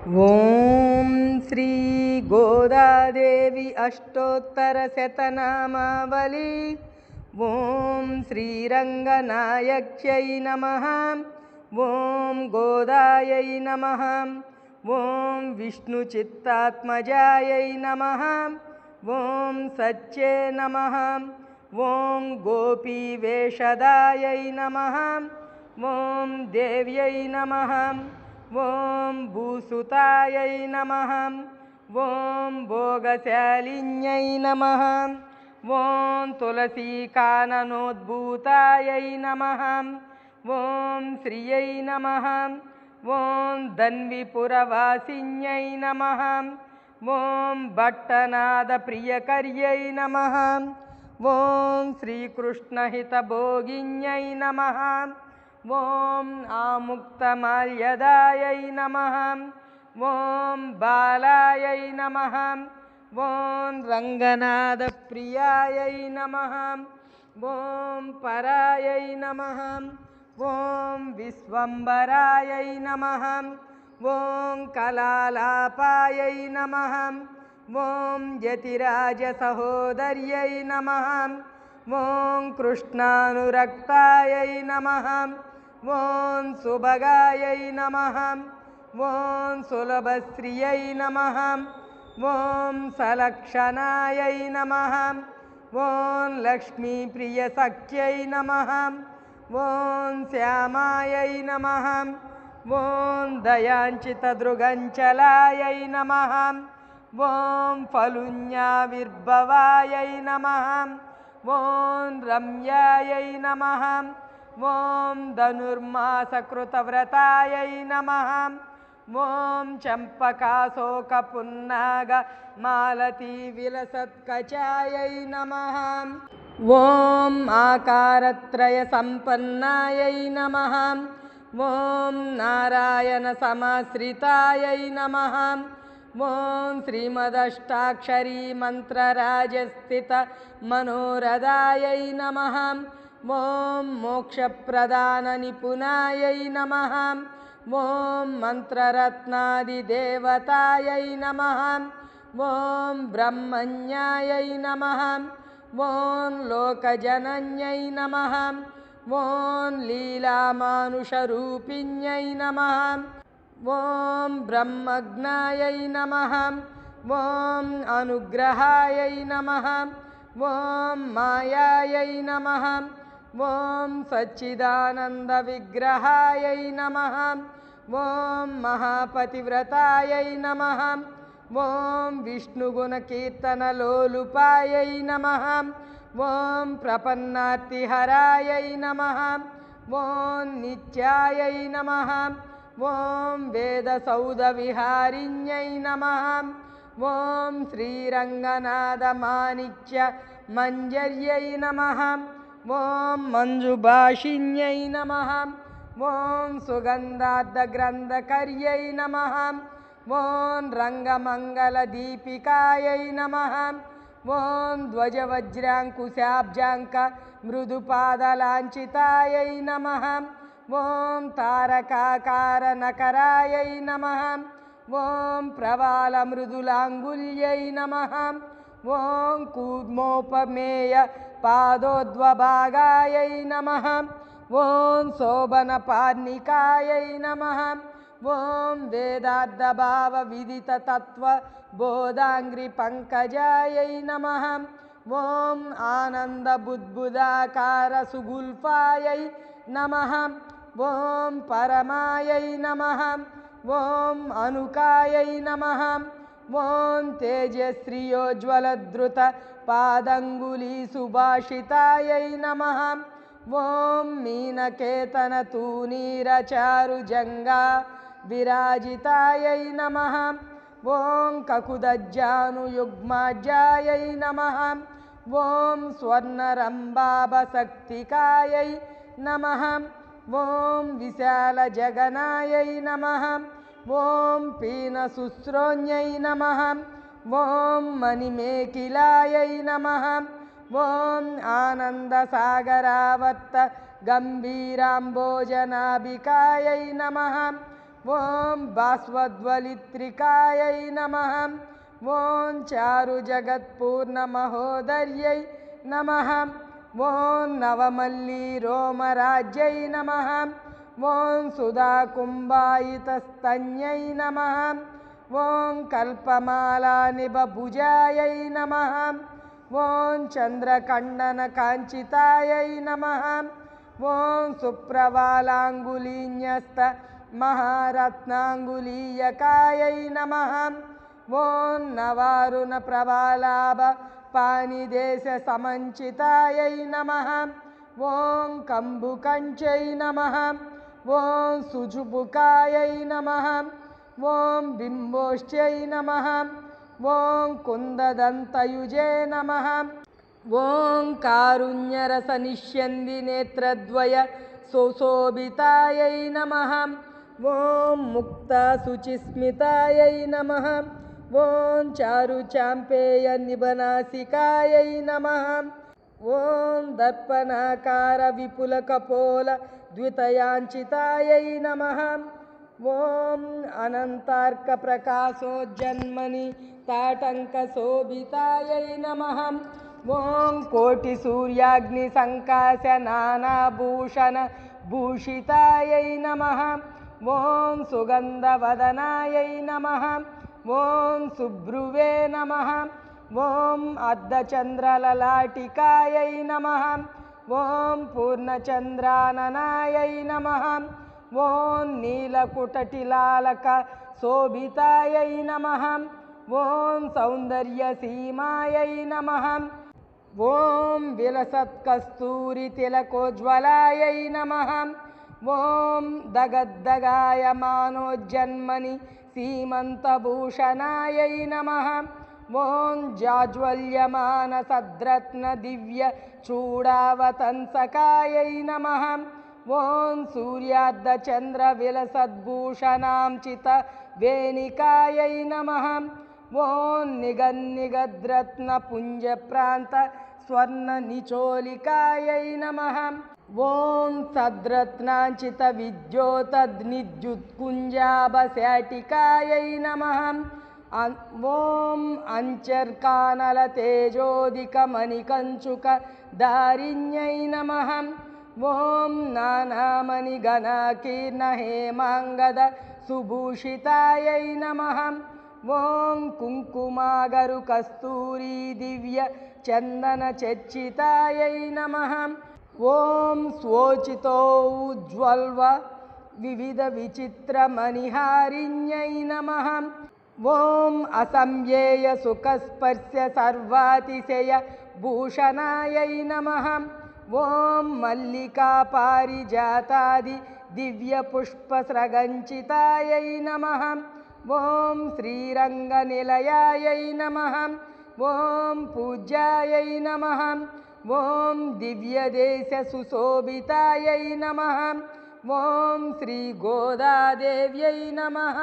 ఓం శ్రీ గోదాదేవి అష్టోత్తరశతనామావళి. ఓం శ్రీరంగనాయక్యై నమః. ఓం గోదాయై నమః. ఓం విష్ణుచిత్తాత్మజాయై నమః. ఓం సత్యే నమః. ఓం గోపీవేషదాయై నమః. ఓం దేవ్యై నమః. ఓం భూసుతాయై నమః. ఓం భోగశాలిన్యై నమః. ఓం తులసీకాననోద్భూతాయై నమః. ఓం శ్రియై నమః. ఓం ధన్విపురవాసిన్యై నమః. ఓం భట్టనాదప్రియకర్యై నమః. ఓం శ్రీకృష్ణహితభోగిన్యై నమః. ఓం ఆముక్తమాల్యదాయై నమః. ఓం బాలాయై నమః. ఓం రంగనాథప్రియాయై నమః. ఓం పరాయై నమః. ఓం విశ్వంబరాయై నమః. ఓం కలాలాపాయై నమః. ఓం యతిరాజసహోదర్యై నమః. ఓం కృష్ణానురక్తాయై నమః. ఓం సుభగాయై నమః. ఓం సులభశ్రియై నమః. ఓం సలక్షణాయై నమః. ఓం లక్ష్మీప్రియసఖ్యై నమః. ఓం శ్యామాయై నమః. ఓం దయాంచితదృగంచలాయై నమః. ఓం ఫలున్యావిర్భవాయై నమః. ఓం రమ్యాయై నమః. ఓం ధనుర్మాసకృతవ్రతాయై నమః. ఓం చంపకాశోకపున్నాగ మాలతీ విలసత్కచాయై నమః. ఓం ఆకారత్రయ సంపన్నాయై నమః. ఓం నారాయణ సమాశ్రితాయై నమః. ఓం శ్రీమదష్టాక్షరీ మంత్రరాజస్థిత మనోరదాయై నమః. ఓం మోక్షప్రదాన నిపుణాయై నమః. ఓం మంత్రరత్నాదిదేవతాయై నమః. ఓం బ్రహ్మణ్యాయై నమః. ఓం లోకజనన్యై నమః. ఓం లీలామానుషరూపిణ్యై నమః. ఓం బ్రహ్మజ్ఞాయై నమః. ఓం అనుగ్రహాయై నమః. ఓం మాయాయై నమః. ఓం సచ్చిదానంద విగ్రహాయై నమః. ఓం మహాపతివ్రతాయై నమః. ఓం విష్ణుగుణకీర్తనలోలుపాయై నమః. ఓం ప్రపన్నార్తిహరాయై నమః. ఓం నిత్యాయై నమః. ఓం వేదసౌధవిహారిణ్యై నమః. ఓం శ్రీరంగనాథమాణిక్య మంజర్యై నమః. ఓం మంజుభాషిణ్యై నమః. ఓం సుగంధార్థగ్రంథకర్యై నమః. ఓం రంగమంగళదీపికాయై నమః. ఓం ధ్వజవజ్రాంకుశాబ్జాంక మృదుపాదలాంఛితాయై నమః. ఓం తారకాకారనకరాయై నమః. ఓం ప్రవాళమృదులాంగుల్యై నమః. ఓం కూర్మోపమేయ పాదోద్వభాగాయై నమః. ఓం శోభనపార్ణికాయై నమః. ఓం వేదార్థభావ విదితతత్వ బోధాంగ్రి పంకజాయై నమః. ఓం ఆనందబుద్బుదాకార సుగుల్ఫాయై నమః. ఓం పరమాయై నమః. ఓం అనుకాయై నమః. ఓం తేజశ్రియోజ్వలధృత పాదంగుళీ సుభాషితాయై నమః. ఓం మీనకేతన తూనీరచారుజంగా విరాజితాయై నమః. ఓం కకుదజ్జానుయుగ్మాజ్యాయై నమః. ఓం స్వర్ణరంబాభసక్తికాయై నమః. ఓం విశాలజగనాయై నమః. ఓం పీనశుశ్రోణ్యై నమః. ఓం మణిమేఖిలాయై నమః. ఓం ఆనందసాగరావర్త గంభీరాంబోజనాభికాయై నమః. ॐ भास्वद्वलित्रिकायै नमः ॐ चारुजगत्पूर्णमहोदर्यै नमः ॐ नवमल्लीरोमराज्यै नमः ॐ सुधाकुम्भायितस्तन्यै नमः ॐ कल्पमालानिभभुजायै नमः ॐ चन्द्रकण्डनकाञ्चितायै नमः ॐ सुप्रवालाङ्गुलीन्यस्तमहारत्नाङ्गुलीयकायै नमः ॐ नवारुणप्रवालाभपानिदेशसमञ्चितायै नमः ॐ कम्बुकञ्चै नमः ॐ सुजुबुकायै नमः ॐ बिम्बोश्चै नमः ॐ कुन्ददन्तयुजे नमः ॐ कारुण्यरसनिष्यन्दिनेत्रद्वय सुशोभितायै नमः ॐ मुक्ताशुचिस्मितायै नमः ॐ चारुचाम्पेयनिभनासिकायै नमः ॐ दर्पणाकारविपुलकपोलद्वितयाञ्चितायै नमः ॐ अनन्तार्कप्रकाशोज्जन्मनि ताटङ्कशोभितायै नमः ॐ कोटिसूर्याग्निसङ्काशनानाभूषणभूषितायै नमः ॐ सुगन्धवदनायै नमः ॐ सुभ्रुवे नमः ॐ अर्धचन्द्रललाटिकायै नमः ॐ पूर्णचन्द्राननायै नमः ॐ नीलकुटटिलालकशोभितायै नमः ॐ सौन्दर्यसीमायै नमः ॐ विलसत्कस्तूरितिलकोज्ज्वलायै नमः ॐ दगद्दगायमानोज्जन्मनि सीमन्तभूषणायै नमः ॐ जाज्वल्यमानसद्रत्नदिव्यचूडावतंसकायै नमः ॐ सूर्यार्धचन्द्रविलसद्भूषणांचितवेणिकायै नमः ॐ निगन्निगद्रत्नपुञ्जप्रान्तस्वर्णनिचोलिकायै नमः ॐ सद्रत्नाञ्चितविद्योतद्निद्युत्कुञ्जाभस्याटिकायै नमः ॐ अञ्चर्कानलतेजोदिकमणिकञ्चुकदारिण्यै नमः ॐ नानामणिगणाकीर्णहेमाङ्गदसुभूषितायै नमः ॐ कुङ्कुमागरुकस्तूरी दिव्यचन्दनचर्चितायै नमः ॐ स्वोचितोज्ज्वल्व विविधविचित्रमणिहारिण्यै नमः ॐ असंज्ञेयसुखस्पर्शसर्वातिशयभूषणायै नमः ॐ मल्लिकापारिजातादि दिव्यपुष्पस्रगञ्चितायै नमः ॐ श्रीरङ्गनिलयायै नमः ॐ पूज्यायै नमः ॐ दिव्यदेशसुशोभितायै नमः ॐ श्रीगोदादेव्यै नमः।